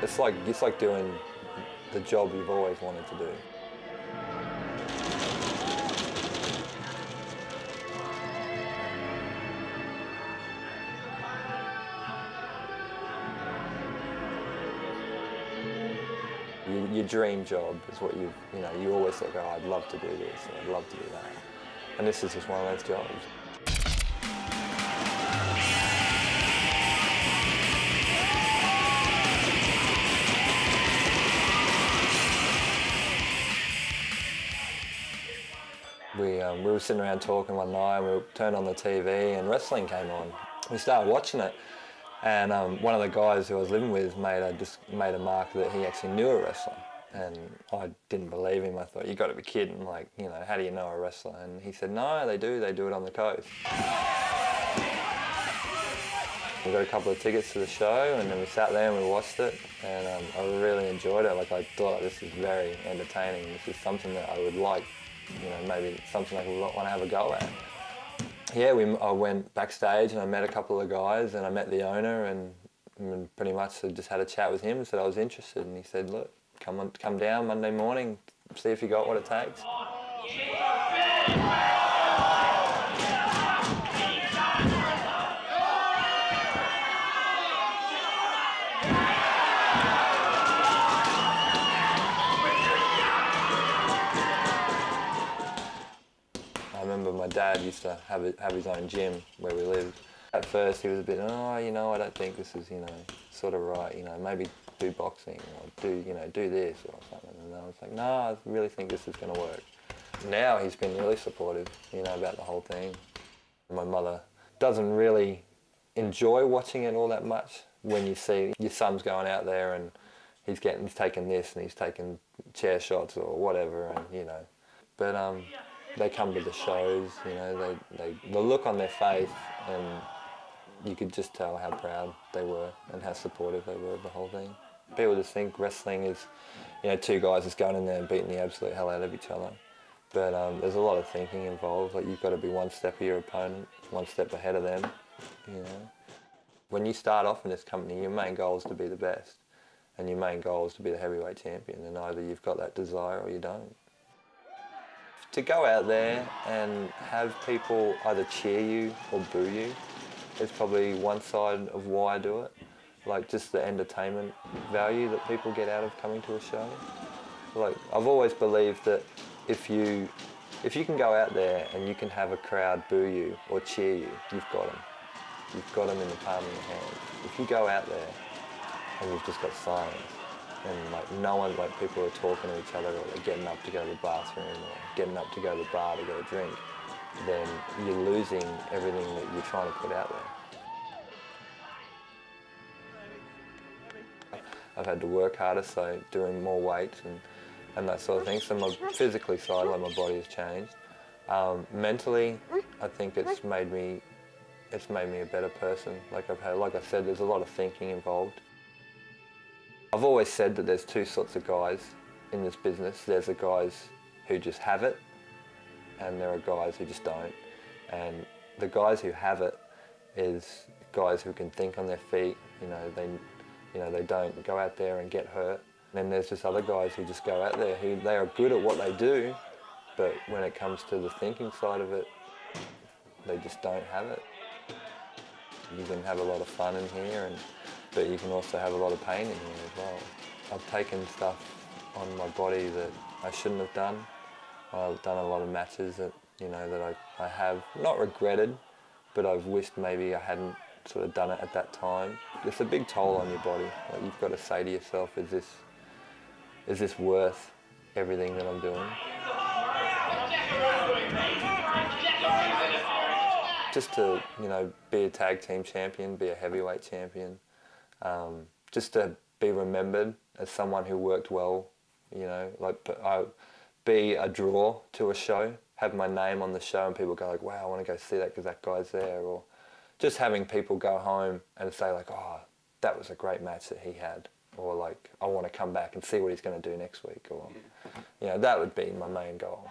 It's like doing the job you've always wanted to do. Your dream job is what you always thought, oh, I'd love to do this, or I'd love to do that. And this is just one of those jobs. We were sitting around talking one night, and we turned on the TV and wrestling came on. We started watching it, and one of the guys who I was living with made a mark that he actually knew a wrestler. And I didn't believe him. I thought, you got to be kidding, like, you know, how do you know a wrestler? And he said, no, they do it on the coast. We got a couple of tickets to the show, and then we sat there and we watched it, and I really enjoyed it. Like, I thought, this is very entertaining. This is something that I would like, you know, maybe something I would want to have a go at. Yeah, I went backstage and I met a couple of guys, and I met the owner, and pretty much I just had a chat with him and said I was interested, and he said, look, come down Monday morning, see if you got what it takes. I remember my dad used to have his own gym where we lived. At first he was a bit, oh, you know, I don't think this is, you know, sort of right, you know, maybe do boxing or do this or something. And I was like, no, I really think this is going to work. Now he's been really supportive, you know, about the whole thing. My mother doesn't really enjoy watching it all that much when you see your son's going out there and he's taking this and he's taking chair shots or whatever, and you know. But they come to the shows, you know, the look on their face, and you could just tell how proud they were and how supportive they were of the whole thing. People just think wrestling is, you know, two guys just going in there and beating the absolute hell out of each other. But there's a lot of thinking involved. Like, you've got to be one step of your opponent, one step ahead of them, you know. When you start off in this company, your main goal is to be the best, and your main goal is to be the heavyweight champion, and either you've got that desire or you don't. To go out there and have people either cheer you or boo you is probably one side of why I do it. Like, just the entertainment value that people get out of coming to a show. Like, I've always believed that if you can go out there and you can have a crowd boo you or cheer you, you've got them. You've got them in the palm of your hand. If you go out there and you've just got silence, and like no one, like people are talking to each other, or they're getting up to go to the bathroom, or getting up to go to the bar to get a drink, then you're losing everything that you're trying to put out there. I've had to work harder, so doing more weights and that sort of thing. So my physically side, like my body has changed. Mentally, I think it's made me a better person. Like I said, there's a lot of thinking involved. I've always said that there's two sorts of guys in this business. There's the guys who just have it, and there are guys who just don't. And the guys who have it is guys who can think on their feet. They don't go out there and get hurt. And then there's just other guys who just go out there who they are good at what they do, but when it comes to the thinking side of it, they just don't have it. You can have a lot of fun in here, but you can also have a lot of pain in here as well. I've taken stuff on my body that I shouldn't have done. I've done a lot of matches that, you know, that I have not regretted, but I've wished maybe I hadn't sort of done it at that time. It's a big toll on your body. Like, you've got to say to yourself, is this worth everything that I'm doing? Just to, you know, be a tag team champion, be a heavyweight champion, just to be remembered as someone who worked well, you know, like be a draw to a show, have my name on the show and people go like, wow, I want to go see that because that guy's there, or just having people go home and say like, oh, that was a great match that he had, or like, I want to come back and see what he's going to do next week, or, you know, that would be my main goal.